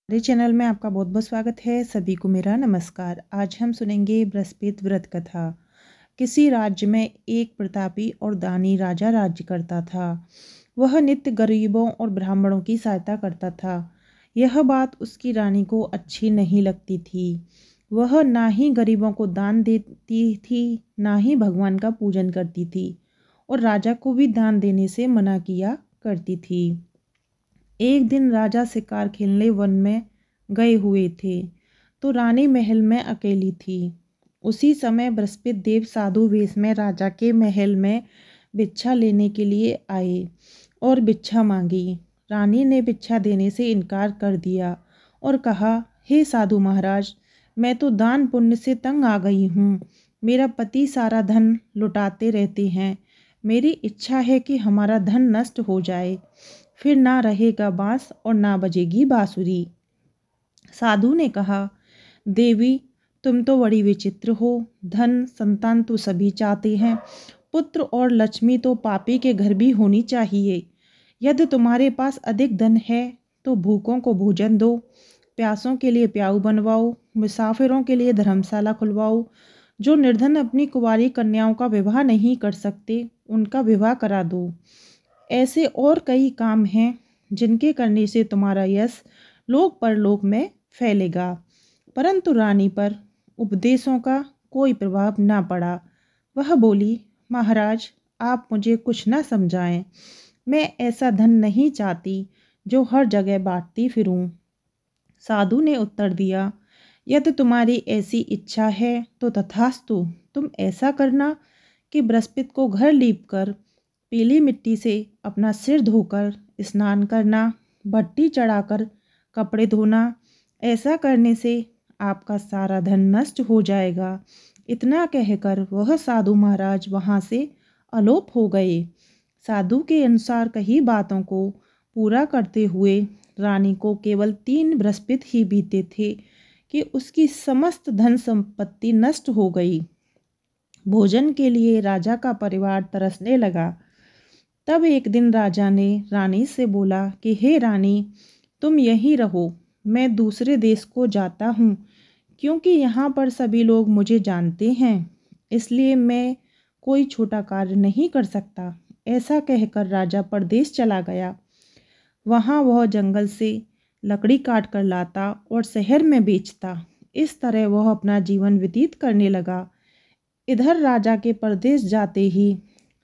मेरे चैनल में आपका बहुत बहुत स्वागत है। सभी को मेरा नमस्कार। आज हम सुनेंगे बृहस्पति व्रत कथा। किसी राज्य में एक प्रतापी और दानी राजा राज्य करता था। वह नित्य गरीबों और ब्राह्मणों की सहायता करता था। यह बात उसकी रानी को अच्छी नहीं लगती थी। वह ना ही गरीबों को दान देती थी, ना ही भगवान का पूजन करती थी, और राजा को भी दान देने से मना किया करती थी। एक दिन राजा शिकार खेलने वन में गए हुए थे, तो रानी महल में अकेली थी। उसी समय बृहस्पति देव साधु वेश में राजा के महल में भिक्षा लेने के लिए आए और भिक्षा मांगी। रानी ने भिक्षा देने से इनकार कर दिया और कहा, हे साधु महाराज, मैं तो दान पुण्य से तंग आ गई हूँ। मेरा पति सारा धन लुटाते रहते हैं। मेरी इच्छा है कि हमारा धन नष्ट हो जाए, फिर ना रहेगा बांस और ना बजेगी बांसुरी। साधु ने कहा, देवी, तुम तो बड़ी विचित्र हो। धन संतान तो सभी चाहते हैं, पुत्र और लक्ष्मी तो पापी के घर भी होनी चाहिए। यदि तुम्हारे पास अधिक धन है तो भूखों को भोजन दो, प्यासों के लिए प्याऊ बनवाओ, मुसाफिरों के लिए धर्मशाला खुलवाओ। जो निर्धन अपनी कुंवारी कन्याओं का विवाह नहीं कर सकते, उनका विवाह करा दो। ऐसे और कई काम हैं जिनके करने से तुम्हारा यश लोक परलोक में फैलेगा। परंतु रानी पर उपदेशों का कोई प्रभाव ना पड़ा। वह बोली, महाराज, आप मुझे कुछ ना समझाएं। मैं ऐसा धन नहीं चाहती जो हर जगह बांटती फिरूं। साधु ने उत्तर दिया, यदि तुम्हारी ऐसी इच्छा है तो तथास्तु। तुम ऐसा करना कि बृहस्पति को घर लीपकर पीली मिट्टी से अपना सिर धोकर स्नान करना, भट्टी चढ़ाकर कपड़े धोना। ऐसा करने से आपका सारा धन नष्ट हो जाएगा। इतना कहकर वह साधु महाराज वहाँ से अलोप हो गए। साधु के अनुसार कही बातों को पूरा करते हुए रानी को केवल 3 बृहस्पति ही बीते थे कि उसकी समस्त धन संपत्ति नष्ट हो गई। भोजन के लिए राजा का परिवार तरसने लगा। तब एक दिन राजा ने रानी से बोला कि हे रानी, तुम यहीं रहो, मैं दूसरे देश को जाता हूँ, क्योंकि यहाँ पर सभी लोग मुझे जानते हैं, इसलिए मैं कोई छोटा कार्य नहीं कर सकता। ऐसा कहकर राजा परदेश चला गया। वहाँ वह जंगल से लकड़ी काट कर लाता और शहर में बेचता। इस तरह वह अपना जीवन व्यतीत करने लगा। इधर राजा के परदेश जाते ही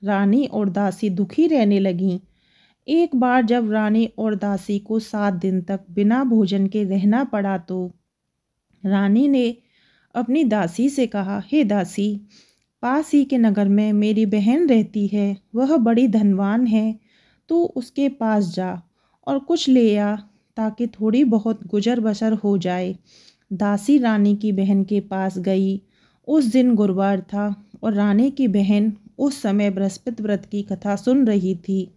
रानी और दासी दुखी रहने लगीं। एक बार जब रानी और दासी को 7 दिन तक बिना भोजन के रहना पड़ा तो रानी ने अपनी दासी से कहा, हे दासी, पास ही के नगर में मेरी बहन रहती है, वह बड़ी धनवान है। तू उसके पास जा और कुछ ले आ, ताकि थोड़ी बहुत गुजर बसर हो जाए। दासी रानी की बहन के पास गई। उस दिन गुरुवार था और रानी की बहन उस समय बृहस्पति व्रत की कथा सुन रही थी।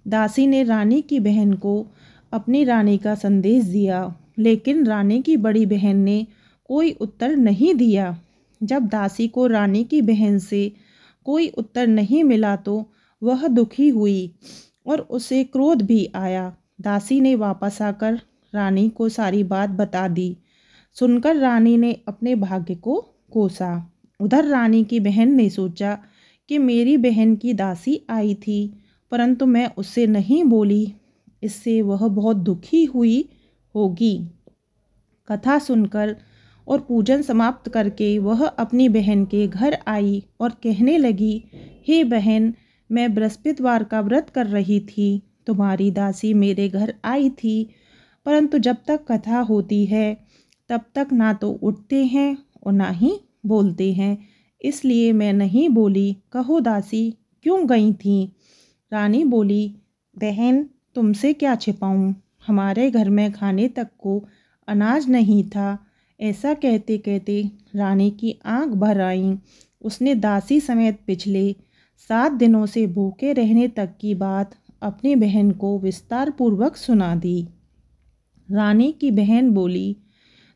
दासी ने रानी की बहन को अपनी रानी का संदेश दिया, लेकिन रानी की बड़ी बहन ने कोई उत्तर नहीं दिया। जब दासी को रानी की बहन से कोई उत्तर नहीं मिला तो वह दुखी हुई और उसे क्रोध भी आया। दासी ने वापस आकर रानी को सारी बात बता दी। सुनकर रानी ने अपने भाग्य को कोसा। उधर रानी की बहन ने सोचा कि मेरी बहन की दासी आई थी, परंतु मैं उससे नहीं बोली, इससे वह बहुत दुखी हुई होगी। कथा सुनकर और पूजन समाप्त करके वह अपनी बहन के घर आई और कहने लगी, हे बहन, मैं बृहस्पतिवार का व्रत कर रही थी। तुम्हारी दासी मेरे घर आई थी, परंतु जब तक कथा होती है तब तक ना तो उठते हैं और ना ही बोलते हैं, इसलिए मैं नहीं बोली। कहो दासी, क्यों गई थी? रानी बोली, बहन, तुमसे क्या छिपाऊं, हमारे घर में खाने तक को अनाज नहीं था। ऐसा कहते कहते रानी की आंख भर आई। उसने दासी समेत पिछले 7 दिनों से भूखे रहने तक की बात अपनी बहन को विस्तार पूर्वक सुना दी। रानी की बहन बोली,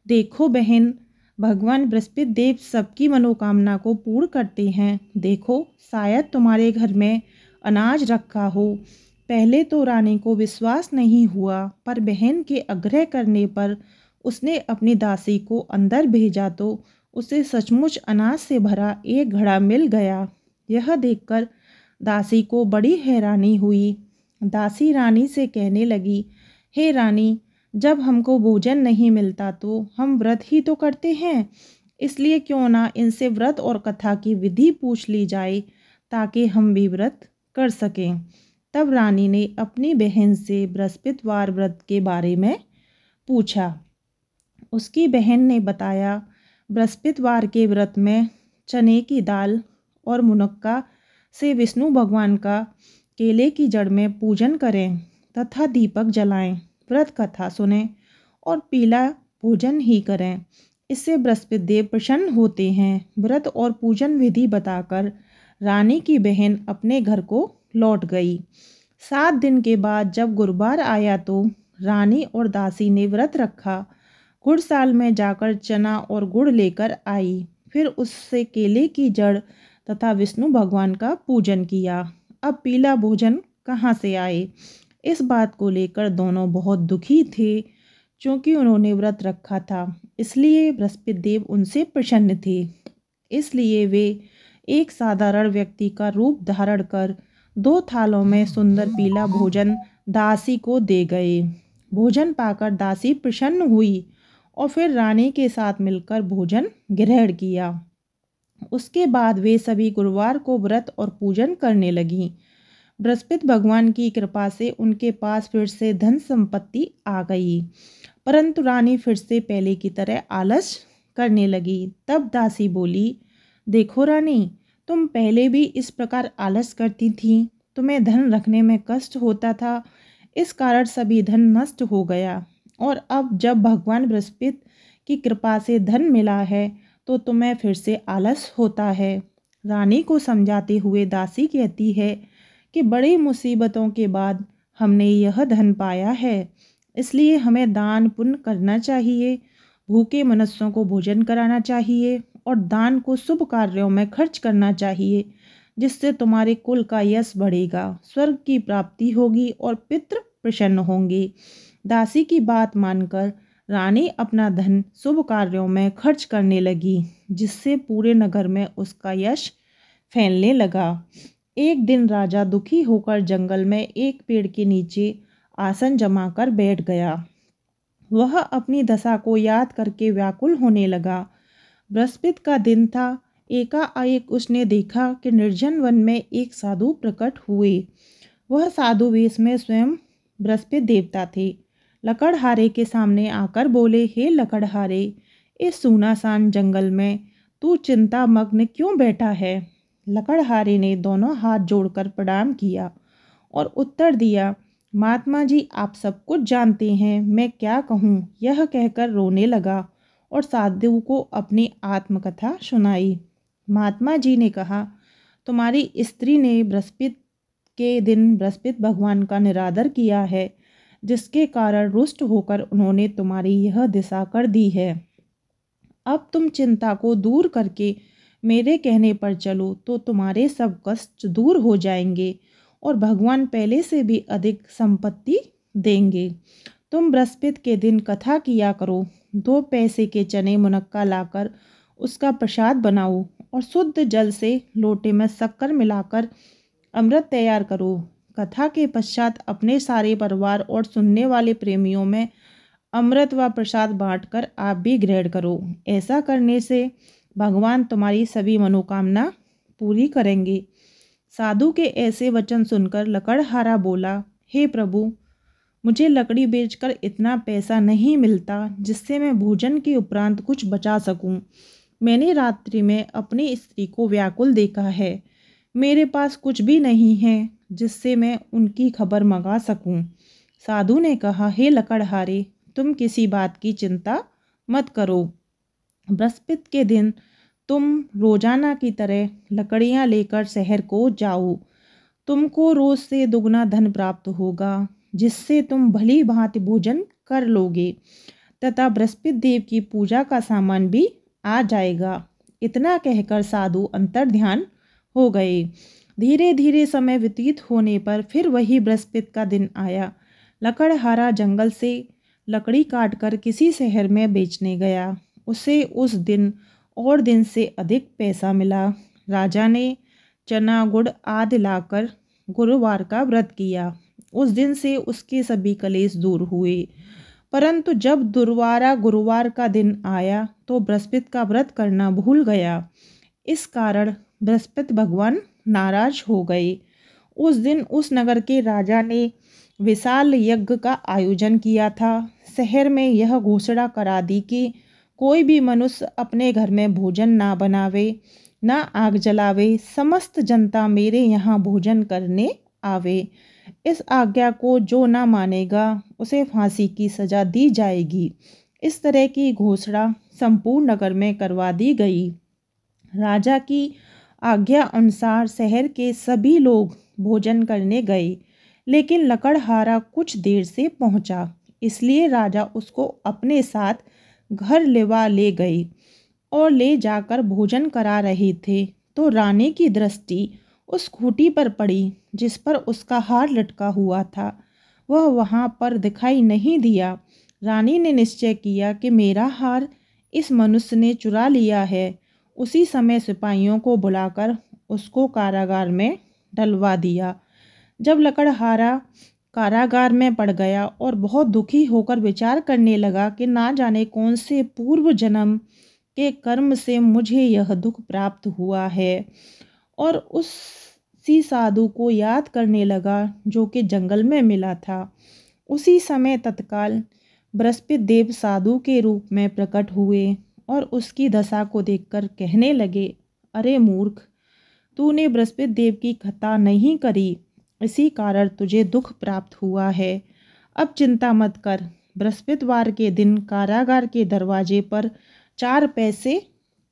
देखो बहन, भगवान बृहस्पति देव सबकी मनोकामना को पूर्ण करते हैं। देखो, शायद तुम्हारे घर में अनाज रखा हो, पहले तो रानी को विश्वास नहीं हुआ, पर बहन के आग्रह करने पर उसने अपनी दासी को अंदर भेजा तो उसे सचमुच अनाज से भरा एक घड़ा मिल गया। यह देखकर दासी को बड़ी हैरानी हुई। दासी रानी से कहने लगी, हे रानी, जब हमको भोजन नहीं मिलता तो हम व्रत ही तो करते हैं, इसलिए क्यों ना इनसे व्रत और कथा की विधि पूछ ली जाए ताकि हम भी व्रत कर सकें। तब रानी ने अपनी बहन से बृहस्पतिवार व्रत के बारे में पूछा। उसकी बहन ने बताया, बृहस्पतिवार के व्रत में चने की दाल और मुनक्का से विष्णु भगवान का केले की जड़ में पूजन करें तथा दीपक जलाएं, व्रत कथा सुनें और पीला भोजन ही करें। इससे बृहस्पति देव प्रसन्न होते हैं। व्रत और पूजन विधि बताकर रानी की बहन अपने घर को लौट गई। 7 दिन के बाद जब गुरुवार आया तो रानी और दासी ने व्रत रखा। गुड़साल में जाकर चना और गुड़ लेकर आई, फिर उससे केले की जड़ तथा विष्णु भगवान का पूजन किया। अब पीला भोजन कहाँ से आए, इस बात को लेकर दोनों बहुत दुखी थे। क्योंकि उन्होंने व्रत रखा था, इसलिए बृहस्पति देव उनसे प्रसन्न थे। इसलिए वे एक साधारण व्यक्ति का रूप धारण कर 2 थालों में सुंदर पीला भोजन दासी को दे गए। भोजन पाकर दासी प्रसन्न हुई और फिर रानी के साथ मिलकर भोजन ग्रहण किया। उसके बाद वे सभी गुरुवार को व्रत और पूजन करने लगीं। बृहस्पति भगवान की कृपा से उनके पास फिर से धन संपत्ति आ गई, परंतु रानी फिर से पहले की तरह आलस करने लगी। तब दासी बोली, देखो रानी, तुम पहले भी इस प्रकार आलस करती थी, तुम्हें धन रखने में कष्ट होता था, इस कारण सभी धन नष्ट हो गया, और अब जब भगवान बृहस्पति की कृपा से धन मिला है तो तुम्हें फिर से आलस होता है। रानी को समझाते हुए दासी कहती है कि बड़ी मुसीबतों के बाद हमने यह धन पाया है, इसलिए हमें दान पुण्य करना चाहिए, भूखे मनुष्यों को भोजन कराना चाहिए और दान को शुभ कार्यों में खर्च करना चाहिए, जिससे तुम्हारे कुल का यश बढ़ेगा, स्वर्ग की प्राप्ति होगी और पितृ प्रसन्न होंगे। दासी की बात मानकर रानी अपना धन शुभ कार्यों में खर्च करने लगी, जिससे पूरे नगर में उसका यश फैलने लगा। एक दिन राजा दुखी होकर जंगल में एक पेड़ के नीचे आसन जमाकर बैठ गया। वह अपनी दशा को याद करके व्याकुल होने लगा। बृहस्पति का दिन था। एकाएक उसने देखा कि निर्जन वन में एक साधु प्रकट हुए। वह साधु वेश में स्वयं बृहस्पति देवता थे। लकड़हारे के सामने आकर बोले, हे लकड़हारे, इस सुनासान जंगल में तू चिंतामग्न क्यों बैठा है? लकड़हारे ने दोनों हाथ जोड़कर प्रणाम किया और उत्तर दिया, महात्मा जी, आप सब कुछ जानते हैं, मैं क्या कहूँ। यह कहकर रोने लगा और साधु को अपनी आत्मकथा सुनाई। महात्मा जी ने कहा, तुम्हारी स्त्री ने बृहस्पति के दिन बृहस्पति भगवान का निरादर किया है, जिसके कारण रुष्ट होकर उन्होंने तुम्हारी यह दिशा कर दी है। अब तुम चिंता को दूर करके मेरे कहने पर चलो तो तुम्हारे सब कष्ट दूर हो जाएंगे और भगवान पहले से भी अधिक संपत्ति देंगे। तुम बृहस्पति के दिन कथा किया करो, 2 पैसे के चने मुनक्का लाकर उसका प्रसाद बनाओ और शुद्ध जल से लोटे में शक्कर मिलाकर अमृत तैयार करो। कथा के पश्चात अपने सारे परिवार और सुनने वाले प्रेमियों में अमृत व प्रसाद बांटकर आप भी ग्रहण करो। ऐसा करने से भगवान तुम्हारी सभी मनोकामना पूरी करेंगे। साधु के ऐसे वचन सुनकर लकड़हारा बोला, हे प्रभु, मुझे लकड़ी बेचकर इतना पैसा नहीं मिलता जिससे मैं भोजन के उपरांत कुछ बचा सकूं। मैंने रात्रि में अपनी स्त्री को व्याकुल देखा है। मेरे पास कुछ भी नहीं है जिससे मैं उनकी खबर मंगा सकूं। साधु ने कहा, हे लकड़हारे, तुम किसी बात की चिंता मत करो। बृहस्पति के दिन तुम रोजाना की तरह लकड़ियां लेकर शहर को जाओ। तुमको रोज से दुगना धन प्राप्त होगा, जिससे तुम भली भांति भोजन कर लोगे तथा बृहस्पति देव की पूजा का सामान भी आ जाएगा। इतना कहकर साधु अंतर्ध्यान हो गए। धीरे धीरे समय व्यतीत होने पर फिर वही बृहस्पति का दिन आया। लकड़हारा जंगल से लकड़ी काटकर किसी शहर में बेचने गया। उसे उस दिन और दिन से अधिक पैसा मिला। राजा ने चना गुड़ आदि लाकर गुरुवार का व्रत किया। उस दिन से उसके सभी कलेश दूर हुए। परंतु जब दुर्वारा गुरुवार का दिन आया तो बृहस्पति का व्रत करना भूल गया। इस कारण बृहस्पति भगवान नाराज हो गए। उस दिन उस नगर के राजा ने विशाल यज्ञ का आयोजन किया था। शहर में यह घोषणा करा दी कि कोई भी मनुष्य अपने घर में भोजन ना बनावे, ना आग जलावे। समस्त जनता मेरे यहाँ भोजन करने आवे। इस आज्ञा को जो ना मानेगा उसे फांसी की सजा दी जाएगी। इस तरह की घोषणा संपूर्ण नगर में करवा दी गई। राजा की आज्ञा अनुसार शहर के सभी लोग भोजन करने गए, लेकिन लकड़हारा कुछ देर से पहुंचा, इसलिए राजा उसको अपने साथ घर ले गए और ले जाकर भोजन करा रहे थे तो रानी की दृष्टि उस खूंटी पर पड़ी जिस पर उसका हार लटका हुआ था। वह वहाँ पर दिखाई नहीं दिया। रानी ने निश्चय किया कि मेरा हार इस मनुष्य ने चुरा लिया है। उसी समय सिपाहियों को बुलाकर उसको कारागार में डलवा दिया। जब लकड़हारा कारागार में पड़ गया और बहुत दुखी होकर विचार करने लगा कि ना जाने कौन से पूर्व जन्म के कर्म से मुझे यह दुख प्राप्त हुआ है, और उसी साधु को याद करने लगा जो कि जंगल में मिला था। उसी समय तत्काल बृहस्पति देव साधु के रूप में प्रकट हुए और उसकी दशा को देखकर कहने लगे, अरे मूर्ख, तूने बृहस्पति देव की कथा नहीं करी, इसी कारण तुझे दुख प्राप्त हुआ है। अब चिंता मत कर। बृहस्पतिवार के दिन कारागार के दरवाजे पर 4 पैसे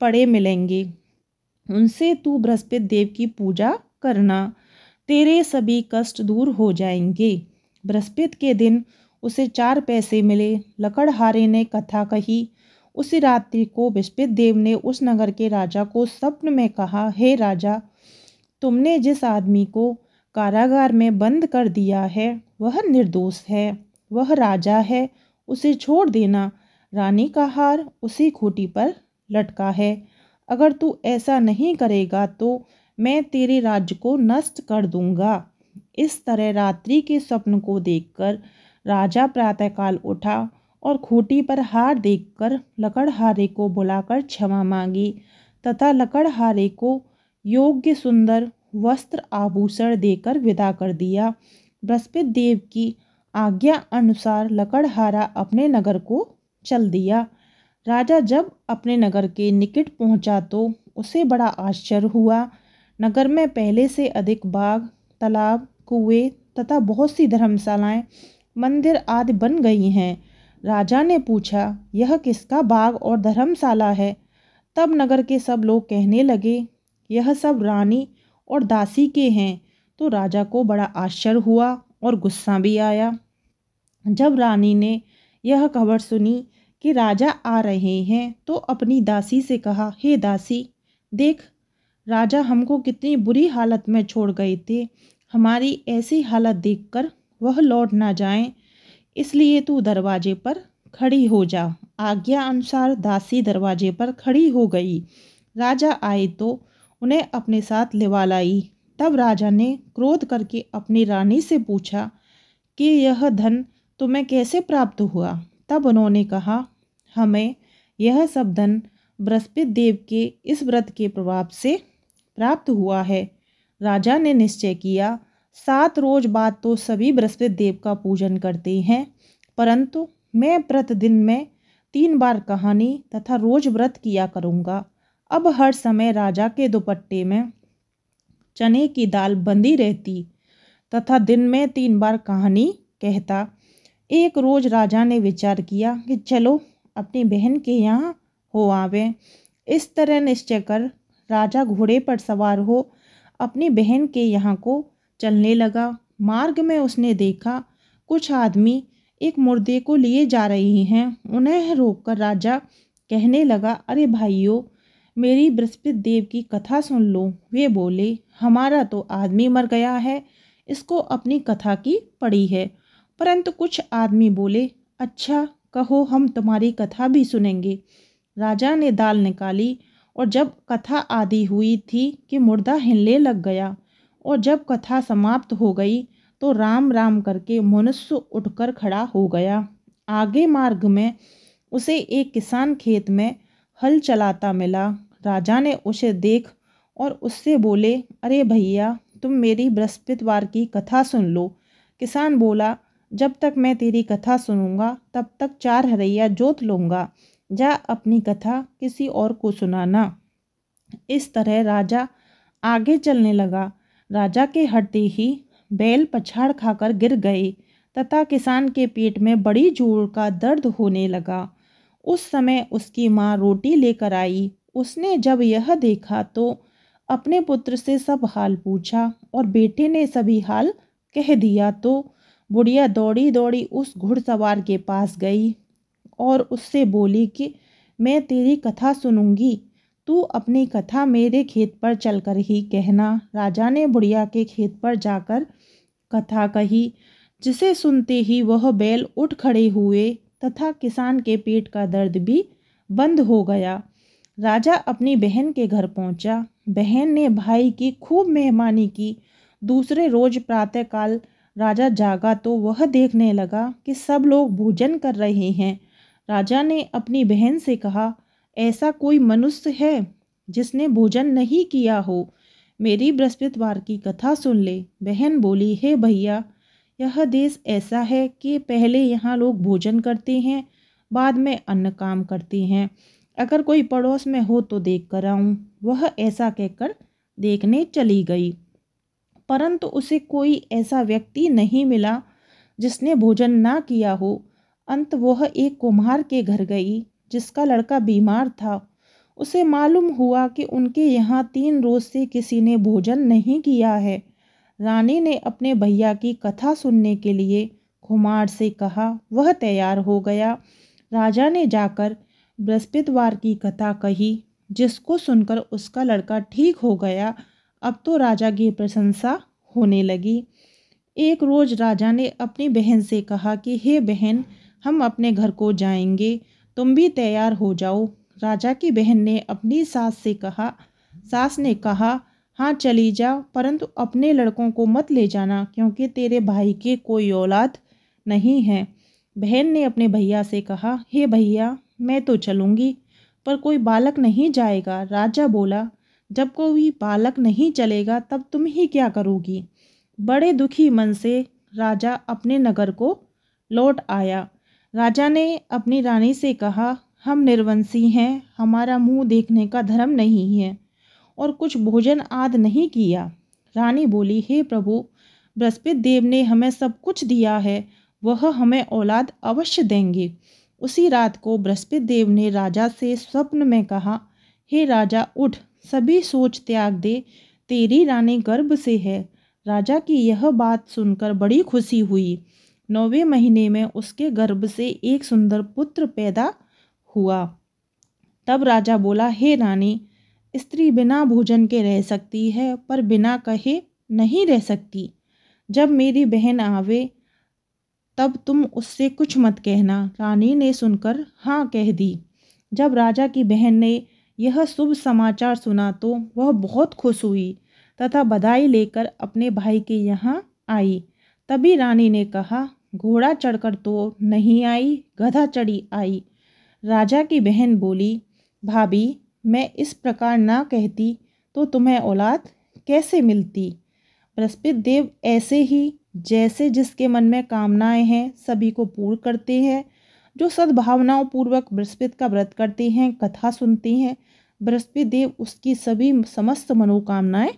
पड़े मिलेंगे। उनसे तू बृहस्पति देव की पूजा करना, तेरे सभी कष्ट दूर हो जाएंगे। बृहस्पति के दिन उसे 4 पैसे मिले। लकड़हारे ने कथा कही। उसी रात्रि को बृहस्पति देव ने उस नगर के राजा को स्वप्न में कहा, हे राजा, तुमने जिस आदमी को कारागार में बंद कर दिया है वह निर्दोष है, वह राजा है, उसे छोड़ देना। रानी का हार उसी खूंटी पर लटका है। अगर तू ऐसा नहीं करेगा तो मैं तेरे राज्य को नष्ट कर दूंगा। इस तरह रात्रि के स्वप्न को देखकर राजा प्रातःकाल उठा और खूंटी पर हार देखकर लकड़हारे को बुलाकर क्षमा मांगी तथा लकड़हारे को योग्य सुंदर वस्त्र आभूषण देकर विदा कर दिया। बृहस्पति देव की आज्ञा अनुसार लकड़हारा अपने नगर को चल दिया। राजा जब अपने नगर के निकट पहुंचा तो उसे बड़ा आश्चर्य हुआ। नगर में पहले से अधिक बाग, तालाब, कुएं तथा बहुत सी धर्मशालाएं, मंदिर आदि बन गई हैं। राजा ने पूछा, यह किसका बाग और धर्मशाला है? तब नगर के सब लोग कहने लगे, यह सब रानी और दासी के हैं। तो राजा को बड़ा आश्चर्य हुआ और गुस्सा भी आया। जब रानी ने यह खबर सुनी कि राजा आ रहे हैं तो अपनी दासी से कहा, हे दासी, देख, राजा हमको कितनी बुरी हालत में छोड़ गए थे। हमारी ऐसी हालत देखकर वह लौट ना जाएं, इसलिए तू दरवाजे पर खड़ी हो जा। आज्ञा अनुसार दासी दरवाजे पर खड़ी हो गई। राजा आए तो उन्हें अपने साथ लिवा लाई। तब राजा ने क्रोध करके अपनी रानी से पूछा कि यह धन तुम्हें कैसे प्राप्त हुआ? तब उन्होंने कहा, हमें यह सब धन बृहस्पति देव के इस व्रत के प्रभाव से प्राप्त हुआ है। राजा ने निश्चय किया, 7 रोज बाद तो सभी बृहस्पति देव का पूजन करते हैं, परंतु मैं प्रतिदिन में 3 बार कहानी तथा रोज व्रत किया करूँगा। अब हर समय राजा के दुपट्टे में चने की दाल बंधी रहती तथा दिन में 3 बार कहानी कहता। एक रोज राजा ने विचार किया कि चलो अपनी बहन के यहाँ हो आवे। इस तरह निश्चय कर राजा घोड़े पर सवार हो अपनी बहन के यहाँ को चलने लगा। मार्ग में उसने देखा कुछ आदमी एक मुर्दे को लिए जा रही हैं। उन्हें रोककर राजा कहने लगा, अरे भाइयों, मेरी बृहस्पति देव की कथा सुन लो। वे बोले, हमारा तो आदमी मर गया है, इसको अपनी कथा की पड़ी है। परंतु कुछ आदमी बोले, अच्छा कहो, हम तुम्हारी कथा भी सुनेंगे। राजा ने दाल निकाली और जब कथा आदि हुई थी कि मुर्दा हिलने लग गया, और जब कथा समाप्त हो गई तो राम राम करके मनुष्य उठकर खड़ा हो गया। आगे मार्ग में उसे एक किसान खेत में हल चलाता मिला। राजा ने उसे देख और उससे बोले, अरे भैया, तुम मेरी बृहस्पतिवार की कथा सुन लो। किसान बोला, जब तक मैं तेरी कथा सुनूंगा तब तक 4 हरैया जोत लूँगा। जा अपनी कथा किसी और को सुनाना। इस तरह राजा आगे चलने लगा। राजा के हटते ही बैल पछाड़ खाकर गिर गए तथा किसान के पेट में बड़ी जोर का दर्द होने लगा। उस समय उसकी माँ रोटी लेकर आई। उसने जब यह देखा तो अपने पुत्र से सब हाल पूछा और बेटे ने सभी हाल कह दिया। तो बुढ़िया दौड़ी दौड़ी उस घुड़सवार के पास गई और उससे बोली कि मैं तेरी कथा सुनूंगी, तू अपनी कथा मेरे खेत पर चलकर ही कहना। राजा ने बुढ़िया के खेत पर जाकर कथा कही, जिसे सुनते ही वह बैल उठ खड़े हुए तथा किसान के पेट का दर्द भी बंद हो गया। राजा अपनी बहन के घर पहुंचा। बहन ने भाई की खूब मेहमानी की। दूसरे रोज प्रातःकाल राजा जागा तो वह देखने लगा कि सब लोग भोजन कर रहे हैं। राजा ने अपनी बहन से कहा, ऐसा कोई मनुष्य है जिसने भोजन नहीं किया हो? मेरी बृहस्पतिवार की कथा सुन ले। बहन बोली, हे भैया, यह देश ऐसा है कि पहले यहाँ लोग भोजन करते हैं, बाद में अन्न काम करते हैं। अगर कोई पड़ोस में हो तो देख कर आऊँ। वह ऐसा कहकर देखने चली गई, परंतु उसे कोई ऐसा व्यक्ति नहीं मिला जिसने भोजन ना किया हो। अंत वह एक कुम्हार के घर गई जिसका लड़का बीमार था। उसे मालूम हुआ कि उनके यहाँ 3 रोज से किसी ने भोजन नहीं किया है। रानी ने अपने भैया की कथा सुनने के लिए कुम्हार से कहा। वह तैयार हो गया। राजा ने जाकर बृहस्पतिवार की कथा कही, जिसको सुनकर उसका लड़का ठीक हो गया। अब तो राजा की प्रशंसा होने लगी। एक रोज राजा ने अपनी बहन से कहा कि हे बहन, हम अपने घर को जाएंगे, तुम भी तैयार हो जाओ। राजा की बहन ने अपनी सास से कहा। सास ने कहा, हाँ चली जा, परंतु अपने लड़कों को मत ले जाना, क्योंकि तेरे भाई के कोई औलाद नहीं है। बहन ने अपने भैया से कहा, हे भैया, मैं तो चलूँगी, पर कोई बालक नहीं जाएगा। राजा बोला, जब कोई बालक नहीं चलेगा तब तुम ही क्या करोगी? बड़े दुखी मन से राजा अपने नगर को लौट आया। राजा ने अपनी रानी से कहा, हम निर्वंशी हैं, हमारा मुंह देखने का धर्म नहीं है और कुछ भोजन आदि नहीं किया। रानी बोली, हे प्रभु, बृहस्पति देव ने हमें सब कुछ दिया है, वह हमें औलाद अवश्य देंगे। उसी रात को बृहस्पति देव ने राजा से स्वप्न में कहा, हे राजा, उठ, सभी सोच त्याग दे, तेरी रानी गर्भ से है। राजा की यह बात सुनकर बड़ी खुशी हुई। 9वें महीने में उसके गर्भ से एक सुंदर पुत्र पैदा हुआ। तब राजा बोला, हे रानी, स्त्री बिना भोजन के रह सकती है, पर बिना कहे नहीं रह सकती। जब मेरी बहन आवे तब तुम उससे कुछ मत कहना। रानी ने सुनकर हाँ कह दी। जब राजा की बहन ने यह शुभ समाचार सुना तो वह बहुत खुश हुई तथा बधाई लेकर अपने भाई के यहाँ आई। तभी रानी ने कहा, घोड़ा चढ़कर तो नहीं आई, गधा चढ़ी आई। राजा की बहन बोली, भाभी, मैं इस प्रकार ना कहती तो तुम्हें औलाद कैसे मिलती? बृहस्पति देव ऐसे ही जैसे जिसके मन में कामनाएं हैं सभी को पूर्ण करते हैं। जो सद्भावनाओं पूर्वक बृहस्पति का व्रत करते हैं, कथा सुनते हैं, बृहस्पति देव उसकी सभी समस्त मनोकामनाएं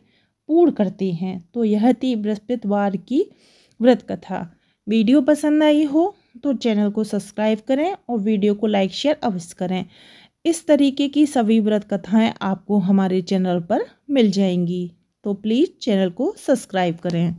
पूर्ण करते हैं। तो यह थी बृहस्पतिवार की व्रत कथा। वीडियो पसंद आई हो तो चैनल को सब्सक्राइब करें और वीडियो को लाइक शेयर अवश्य करें। इस तरीके की सभी व्रत कथाएं आपको हमारे चैनल पर मिल जाएंगी, तो प्लीज़ चैनल को सब्सक्राइब करें।